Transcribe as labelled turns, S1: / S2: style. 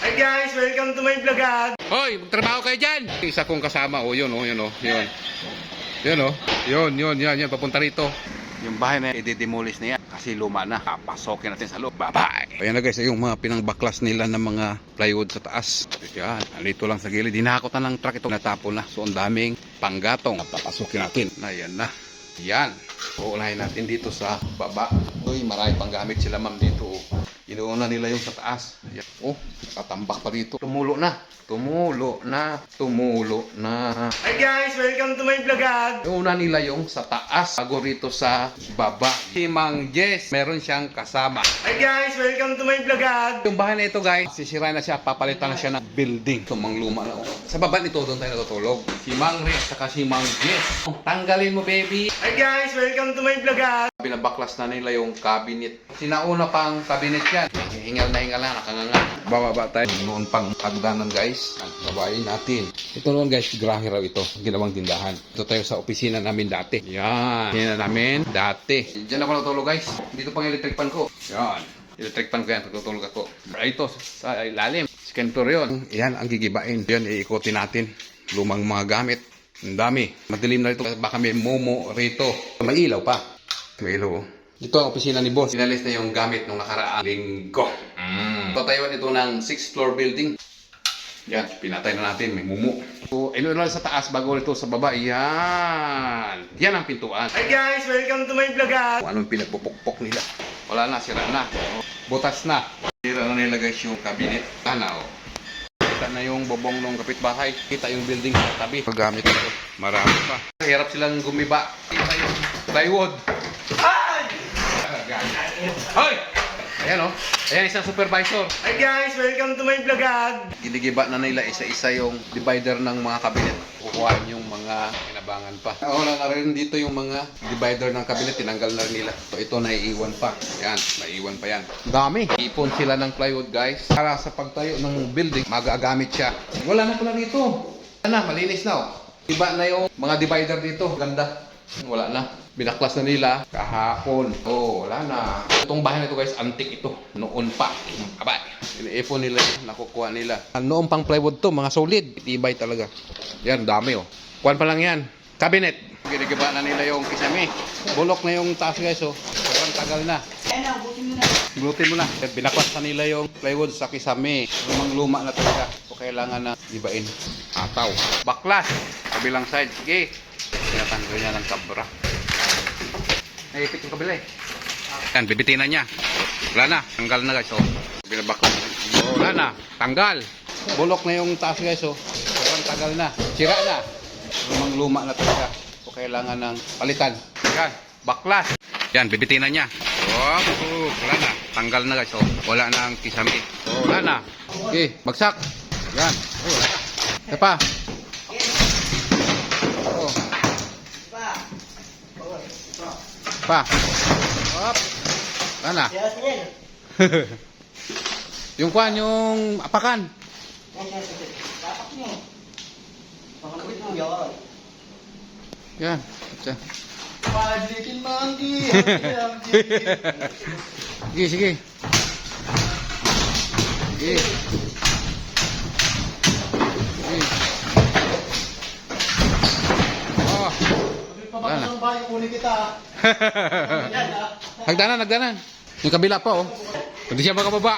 S1: Hi guys, welcome to my vlog.
S2: Hoy, magtrabaho kayo dyan. Isa kong kasama, yun, yun. Yan, papunta rito. Yung bahay na i-demolish niya kasi luma na. Papasokin natin sa loob. Bye-bye. Ayan na guys, yung mga pinangbaklas nila ng mga plywood sa taas. Yan, nandito lang sa gilid. Dinahakotan ng truck ito. Natapon na. So, ang daming panggatong. Papasokin natin. Ayan na. Yan. Uulahin natin dito sa baba. Uy, marami pang gamit sila ma'am dito. Inuuna nila yung sa taas. Ayan. Oh, nakatambak pa dito. Tumulo na.
S1: Hi guys, welcome to my vlog.
S2: Inuuna nila yung sa taas. Bago rito sa baba. Si Mang Jess, meron siyang kasama.
S1: Hi guys, welcome to my vlog.
S2: Yung bahay na ito guys, sisira na siya. Papalitan na siya ng building. Ito, mang luma na. Sa baba nito, doon tayo natutulog. Si Mang Rex, saka si Mang Jess. Tanggalin mo baby.
S1: Hi guys, welcome to my vlog.
S2: Binabaklas na nila yung cabinet. Sinauna pang cabinet yan. Hingal na nakanganga. Bababa tayo. Noon pang pagdanan guys. Babayin natin. Ito noon guys, grahe raw ito. Ginawang tindahan. Ito tayo sa opisina namin dati. Yan. Opisina namin dati. Diyan ako natulog guys. Dito pang electric pan ko. Yan. Electric pan ko yan. Tutulog ako. Ito sa ilalim. Second floor yun. Yan ang gigibain. Yan, iikutin natin. Lumang mga gamit. Ang dami. Madilim na ito. Baka may momo rito. May ilaw pa. May ilaw. Ito ang opisina ni boss. Inalis na yung gamit nung nakaraang linggo. Tatayuan ito ng 6th floor building. Yan, pinatay na natin. May mumu. So, inulan sa taas bago ito sa baba. Yan. Yan ang pintuan.
S1: Hi guys, welcome to my vlog.
S2: Kung anong pinagpupukpok nila. Wala na, sira na. Butas na. Sira na nila guys yung cabinet. Tanaw. Kita na yung bobong ng kapitbahay. Kita yung building sa tabi. Paggamit na ito. Marami pa. Hirap silang gumiba. Kita yung plywood. Hoy! Ayan o. Ayan isang supervisor.
S1: Hi guys, welcome to my vlog.
S2: Ginigiba na nila isa-isa yung divider ng mga cabinet. Kukuhain yung mga inabangan pa. Wala na rin dito yung mga divider ng cabinet. Tinanggal na rin nila. So, ito naiiwan pa. Ayan, naiiwan pa yan. Dami. Ipon sila ng plywood guys. Para sa pagtayo ng building, magagamit siya. Wala na pala dito. Wala na, malinis na o. Iba na yung mga divider dito. Ganda. Wala na. Binaklas na nila kahapon. Oh, wala na. Itong bahay na ito guys, antique ito. Noon pa. Abay. Iniipon nila, nakukuha nila. Noong pang plywood to, mga solid. Itibay talaga. Yan, dami oh. Kuwan pa lang yan. Cabinet. Ginigiba na nila yung kisame. Bulok na yung taas guys oh. Sobrang tagal na. Glutin mo na. Binaklas na nila yung plywood sa kisame. Lumang-luma na talaga. So, kailangan na ibain. Ataw. Baklas. Kabilang side. Sige. Tinatanggal niya ng kabra. Naipit yung kabila eh. Yan, bibitinan niya. Wala na. Tanggal na guys. Oh. Binabaklas. Oh, wala na. Tanggal. Bulok na yung taas guys. Oh. Sobrang tagal na. Sira na. Lumang-luma na talaga. So, kailangan ng palitan. Yan. Baklas. Yan, bibitinan niya. Oh, wala na. Tanggal na guys. Oh. Wala na ang kisame. Oh, wala na. Okay, bagsak. Yan. Oh, wala na. Isa pa. Oh. Pa. Hop. Wala na. Yung kwan, yung apakan. Yan.
S1: Pagditin monkey.
S2: Sige, sige. Sige. Sige. Oh. Wala na. Nagdanan. Yung kabila pa oh. Hindi siya makababa.